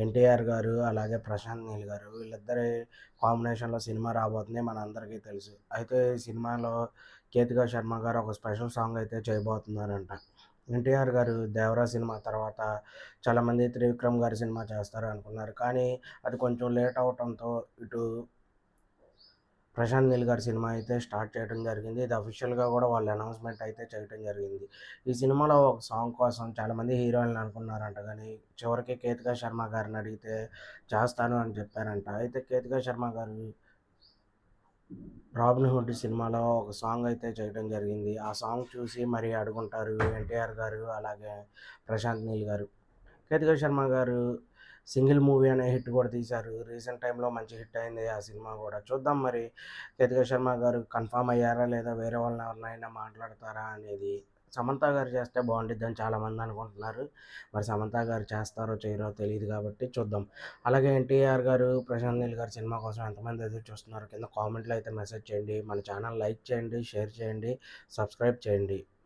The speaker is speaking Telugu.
ఎన్టీఆర్ గారు, అలాగే ప్రశాంత్ నీల్ గారు వీళ్ళిద్దరి కాంబినేషన్‌లో సినిమా రాబోతుంది మనందరికీ తెలుసు. అయితే ఈ సినిమాలో కేతికా శర్మ గారు ఒక స్పెషల్ సాంగ్ అయితే చేయబోతున్నారంట. ఎన్టీఆర్ గారు 'దేవరా' సినిమా తర్వాత చాలామంది త్రివిక్రమ్ గారి సినిమా చేస్తారు అనుకున్నారు. కానీ అది కొంచెం లేట్ అవ్వటంతో ఇటు ప్రశాంత్ నీల్ గారి సినిమా అయితే స్టార్ట్ చేయడం జరిగింది. ఇది అఫీషియల్‌గా కూడా వాళ్ళు అనౌన్స్‌మెంట్ అయితే చేయడం జరిగింది. ఈ సినిమాలో ఒక సాంగ్ కోసం చాలామంది హీరోయిన్‌లు అనుకున్నారంట గానీ, చివరికి కేతికా శర్మ గారిని అడిగితే చేస్తాను అని చెప్పారంట. అయితే కేతికా శర్మ గారు 'రాబిన్ హుడ్' సినిమాలో ఒక సాంగ్ అయితే చేయడం జరిగింది. ఆ సాంగ్ చూసి మరి అడుగుంటారు ఎన్టీఆర్ గారు, అలాగే ప్రశాంత్ నీల్ గారు. కేతికా శర్మ గారు 'సింగిల్' మూవీ అనే హిట్ కూడా తీశారు. రీసెంట్ టైమ్‌లో మంచి హిట్ అయింది ఆ సినిమా గూడా. చూద్దాం మరి కేతికా శర్మ గారు కన్ఫర్మ్ అయ్యారా? లేదా వేరే వాళ్ళని ఎవరినైనా మాట్లాడతారా అనేది. సమంత గారు చేస్తే బావుండిద్దని చాలామంది అనుకుంటున్నారు. మరి సమంత గారు చేస్తారో చేయరో తెలీదు కాబట్టి చూద్దాం. అలాగే ఎన్టీఆర్ గారు, ప్రశాంత్ నీల్ గారి సినిమా కోసం ఎంతమంది ఎదురు చూస్తున్నారో కింద కామెంట్‌లో అయితే మెసేజ్ చేయండి. మన ఛానల్ లైక్ చేయండి, షేర్ చేయండి, సబ్స్క్రైబ్ చేయండి.